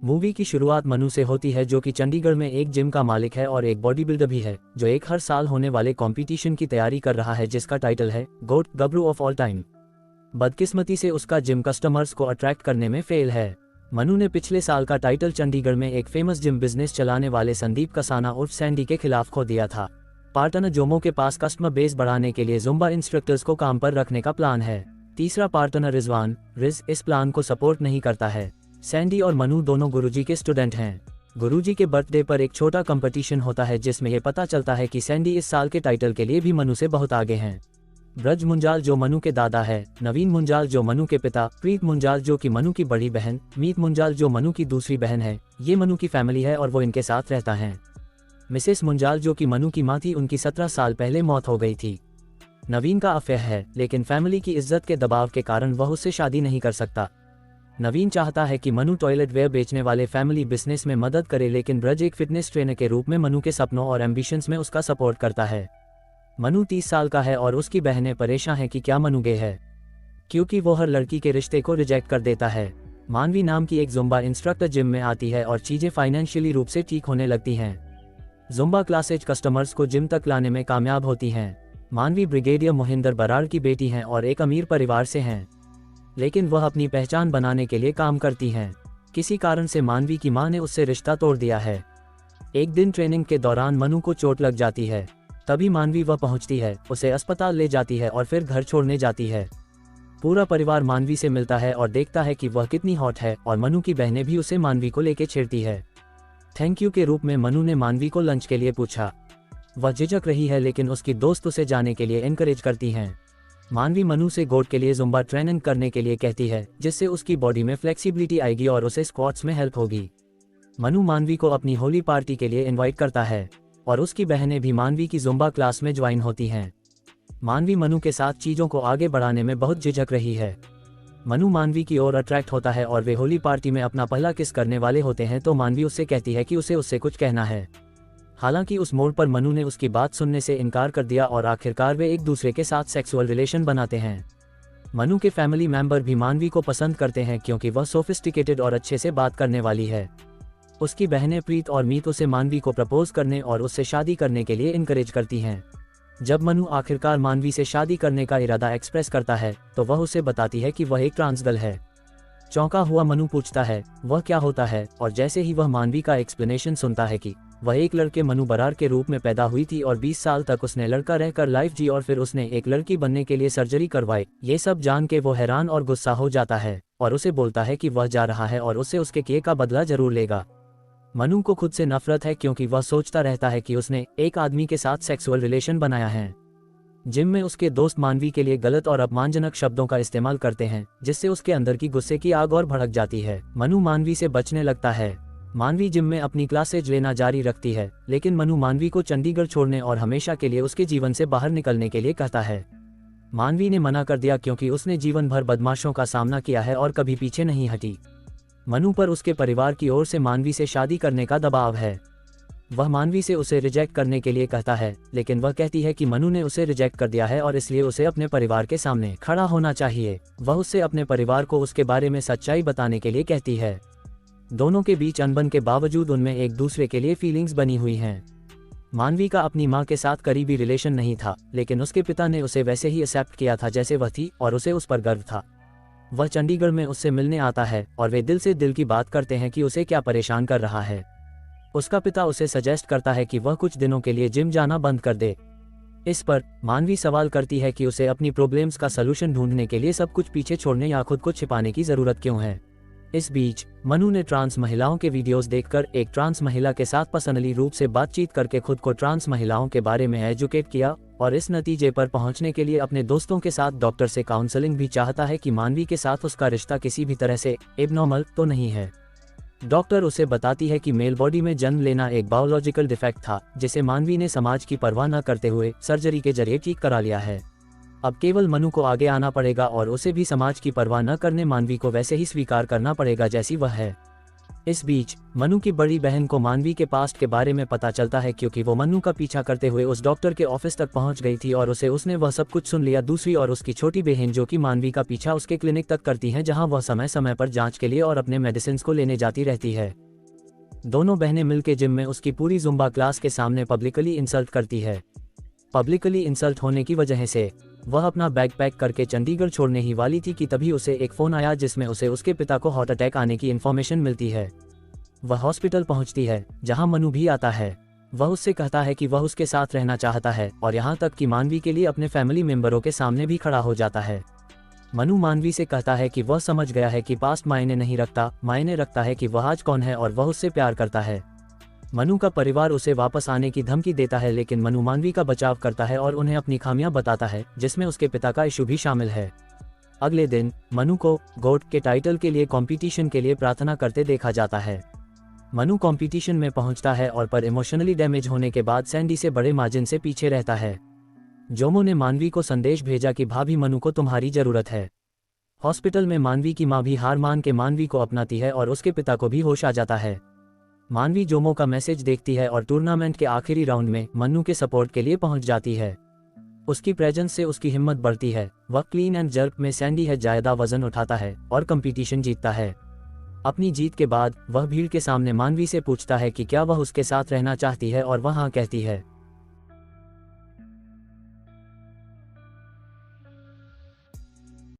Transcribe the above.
Movie की शुरुआत मनु से होती है, जो कि चंडीगढ़ में एक जिम का मालिक है और एक बॉडी बिल्डर भी है, जो एक हर साल होने वाले कंपटीशन की तैयारी कर रहा है जिसका टाइटल है गोट गबरू ऑफ ऑल टाइम। बदकिस्मती से उसका जिम कस्टमर्स को अट्रैक्ट करने में फेल है। मनु ने पिछले साल का टाइटल चंडीगढ़ में एक फेमस जिम बिजनेस चलाने वाले संदीप कसाना उर्फ सैंडी के खिलाफ खो दिया था। पार्टनर जोमो के पास कस्टमर बेस बढ़ाने के लिए जुम्बा इंस्ट्रक्टर्स को काम पर रखने का प्लान है। तीसरा पार्टनर रिजवान रिज इस प्लान को सपोर्ट नहीं करता है। सैंडी और मनु दोनों गुरुजी के स्टूडेंट हैं। गुरुजी के बर्थडे पर एक छोटा कंपटीशन होता है जिसमें यह पता चलता है कि सैंडी इस साल के टाइटल के लिए भी मनु से बहुत आगे हैं। ब्रज मुंजाल जो मनु के दादा है, नवीन मुंजाल जो मनु के पिता, प्रीत मुंजाल जो कि मनु की बड़ी बहन, मीत मुंजाल जो मनु की दूसरी बहन है, ये मनु की फैमिली है और वो इनके साथ रहता है। मिसेस मुंजाल जो कि मनु की माँ थी, उनकी 17 साल पहले मौत हो गई थी। नवीन का अफेयर है, लेकिन फैमिली की इज्जत के दबाव के कारण वह उससे शादी नहीं कर सकता। नवीन चाहता है कि मनु टॉयलेट वेयर बेचने वाले फैमिली बिजनेस में मदद करे, लेकिन ब्रज एक फिटनेस ट्रेनर के रूप में मनु के सपनों और एम्बिशंस में उसका सपोर्ट करता है। मनु 30 साल का है और उसकी बहनें परेशान हैं कि क्या मनु गे है, क्योंकि वो हर लड़की के रिश्ते को रिजेक्ट कर देता है। मानवी नाम की एक जुम्बा इंस्ट्रक्टर जिम में आती है और चीजें फाइनेंशियली रूप से ठीक होने लगती हैं। जुम्बा क्लासेज कस्टमर्स को जिम तक लाने में कामयाब होती हैं। मानवी ब्रिगेडियर मोहिंदर बराड़ की बेटी हैं और एक अमीर परिवार से हैं, लेकिन वह अपनी पहचान बनाने के लिए काम करती हैं। किसी कारण से मानवी की मां ने उससे रिश्ता तोड़ दिया है। एक दिन ट्रेनिंग के दौरान मनु को चोट लग जाती है, तभी मानवी वह पहुंचती है, उसे अस्पताल ले जाती है और फिर घर छोड़ने जाती है। पूरा परिवार मानवी से मिलता है और देखता है कि वह कितनी हॉट है और मनु की बहनें भी उसे मानवी को लेके छेड़ती है। थैंक यू के रूप में मनु ने मानवी को लंच के लिए पूछा। वह झिझक रही है, लेकिन उसकी दोस्त उसे जाने के लिए एनकरेज करती हैं। मानवी मनु से गोट के लिए जुम्बा ट्रेनिंग करने के लिए कहती है, जिससे उसकी बॉडी में फ्लेक्सिबिलिटी आएगी और उसे स्क्वाट्स में हेल्प होगी। मनु मानवी को अपनी होली पार्टी के लिए इनवाइट करता है और उसकी बहनें भी मानवी की जुम्बा क्लास में ज्वाइन होती हैं। मानवी मनु के साथ चीजों को आगे बढ़ाने में बहुत झिझक रही है। मनु मानवी की ओर अट्रैक्ट होता है और वे होली पार्टी में अपना पहला किस करने वाले होते हैं, तो मानवी उससे कहती है कि उसे उससे कुछ कहना है। हालांकि उस मोड़ पर मनु ने उसकी बात सुनने से इनकार कर दिया और आखिरकार वे एक दूसरे के साथ सेक्सुअल रिलेशन बनाते हैं। मनु के फैमिली मेंबर भी मानवी को पसंद करते हैं क्योंकि वह सोफिस्टिकेटेड और अच्छे से बात करने वाली है। उसकी बहनें प्रीत और मीत उसे मानवी को प्रपोज करने और उससे शादी करने के लिए इनकरेज करती हैं। जब मनु आखिरकार मानवी से शादी करने का इरादा एक्सप्रेस करता है, तो वह उसे बताती है कि वह एक ट्रांस गर्ल है। चौंका हुआ मनु पूछता है वह क्या होता है, और जैसे ही वह मानवी का एक्सप्लेनेशन सुनता है कि वह एक लड़के मनु बराड़ के रूप में पैदा हुई थी और 20 साल तक उसने लड़का रहकर लाइफ जी और फिर उसने एक लड़की बनने के लिए सर्जरी करवाई, ये सब जान के वो हैरान और गुस्सा हो जाता है और उसे बोलता है कि वह जा रहा है और उससे उसके किए का बदला जरूर लेगा। मनु को खुद से नफरत है क्योंकि वह सोचता रहता है कि उसने एक आदमी के साथ सेक्सुअल रिलेशन बनाया है। जिम में उसके दोस्त मानवी के लिए गलत और अपमानजनक शब्दों का इस्तेमाल करते हैं, जिससे उसके अंदर की गुस्से की आग और भड़क जाती है। मनु मानवी से बचने लगता है। मानवी जिम में अपनी क्लासेज लेना जारी रखती है, लेकिन मनु मानवी को चंडीगढ़ छोड़ने और हमेशा के लिए उसके जीवन से बाहर निकलने के लिए कहता है। मानवी ने मना कर दिया क्योंकि उसने जीवन भर बदमाशों का सामना किया है और कभी पीछे नहीं हटी। मनु पर उसके परिवार की ओर से मानवी से शादी करने का दबाव है। वह मानवी से उसे रिजेक्ट करने के लिए कहता है, लेकिन वह कहती है कि मनु ने उसे रिजेक्ट कर दिया है और इसलिए उसे अपने परिवार के सामने खड़ा होना चाहिए। वह उससे अपने परिवार को उसके बारे में सच्चाई बताने के लिए कहती है। दोनों के बीच अनबन के बावजूद उनमें एक दूसरे के लिए फीलिंग्स बनी हुई हैं। मानवी का अपनी मां के साथ करीबी रिलेशन नहीं था, लेकिन उसके पिता ने उसे वैसे ही एक्सेप्ट किया था जैसे वह थी और उसे उस पर गर्व था। वह चंडीगढ़ में उससे मिलने आता है और वे दिल से दिल की बात करते हैं कि उसे क्या परेशान कर रहा है। उसका पिता उसे सजेस्ट करता है कि वह कुछ दिनों के लिए जिम जाना बंद कर दे। इस पर मानवी सवाल करती है कि उसे अपनी प्रॉब्लम्स का सलूशन ढूंढने के लिए सब कुछ पीछे छोड़ने या खुद को छिपाने की जरूरत क्यों है। इस बीच मनु ने ट्रांस महिलाओं के वीडियोस देखकर एक ट्रांस महिला के साथ पर्सनली रूप से बातचीत करके खुद को ट्रांस महिलाओं के बारे में एजुकेट किया और इस नतीजे पर पहुंचने के लिए अपने दोस्तों के साथ डॉक्टर से काउंसलिंग भी चाहता है कि मानवी के साथ उसका रिश्ता किसी भी तरह से एबनॉर्मल तो नहीं है। डॉक्टर उसे बताती है कि मेल बॉडी में जन्म लेना एक बायोलॉजिकल डिफेक्ट था, जिसे मानवी ने समाज की परवाह न करते हुए सर्जरी के जरिए ठीक करा लिया है। अब केवल मनु को आगे आना पड़ेगा और उसे भी समाज की परवाह न करने मानवी को वैसे ही स्वीकार करना पड़ेगा जैसी वह है। इस बीच मनु की बड़ी बहन को मानवी के पास्ट के बारे में पता चलता है, क्योंकि वो मनु का पीछा करते हुए उस डॉक्टर के ऑफिस तक पहुंच गई थी और उसने वह सब कुछ सुन लिया। दूसरी ओर उसकी छोटी बहन जो कि मानवी का पीछा उसके क्लिनिक तक करती है, जहां वह समय समय पर जांच के लिए और अपने मेडिसिन को लेने जाती रहती है। दोनों बहनें मिलकर जिम में उसकी पूरी जुम्बा क्लास के सामने पब्लिकली इंसल्ट करती है। पब्लिकली इंसल्ट होने की वजह से वह अपना बैग पैक करके चंडीगढ़ छोड़ने ही वाली थी कि तभी उसे एक फ़ोन आया, जिसमें उसे उसके पिता को हार्ट अटैक आने की इन्फॉर्मेशन मिलती है। वह हॉस्पिटल पहुंचती है, जहां मनु भी आता है। वह उससे कहता है कि वह उसके साथ रहना चाहता है और यहाँ तक कि मानवी के लिए अपने फैमिली मेंबरों के सामने भी खड़ा हो जाता है। मनु मानवी से कहता है कि वह समझ गया है कि पास्ट मायने नहीं रखता, मायने रखता है कि वह आज कौन है और वह उससे प्यार करता है। मनु का परिवार उसे वापस आने की धमकी देता है, लेकिन मनु मानवी का बचाव करता है और उन्हें अपनी खामियां बताता है, जिसमें उसके पिता का इशू भी शामिल है। अगले दिन मनु को गोट के टाइटल के लिए कंपटीशन के लिए प्रार्थना करते देखा जाता है। मनु कंपटीशन में पहुंचता है और पर इमोशनली डैमेज होने के बाद सैंडी से बड़े मार्जिन से पीछे रहता है। जोमो ने मानवी को संदेश भेजा कि भाभी मनु को तुम्हारी जरूरत है। हॉस्पिटल में मानवी की मां भी हार मान के मानवी को अपनाती है और उसके पिता को भी होश आ जाता है। मानवी जोमो का मैसेज देखती है और टूर्नामेंट के आखिरी राउंड में मनु के सपोर्ट के लिए पहुंच जाती है। उसकी प्रेजेंस से उसकी हिम्मत बढ़ती है। वह क्लीन एंड जर्क में सैंडी है ज्यादा वजन उठाता है और कंपटीशन जीतता है। अपनी जीत के बाद वह भीड़ के सामने मानवी से पूछता है कि क्या वह उसके साथ रहना चाहती है और वह हाँ कहती है।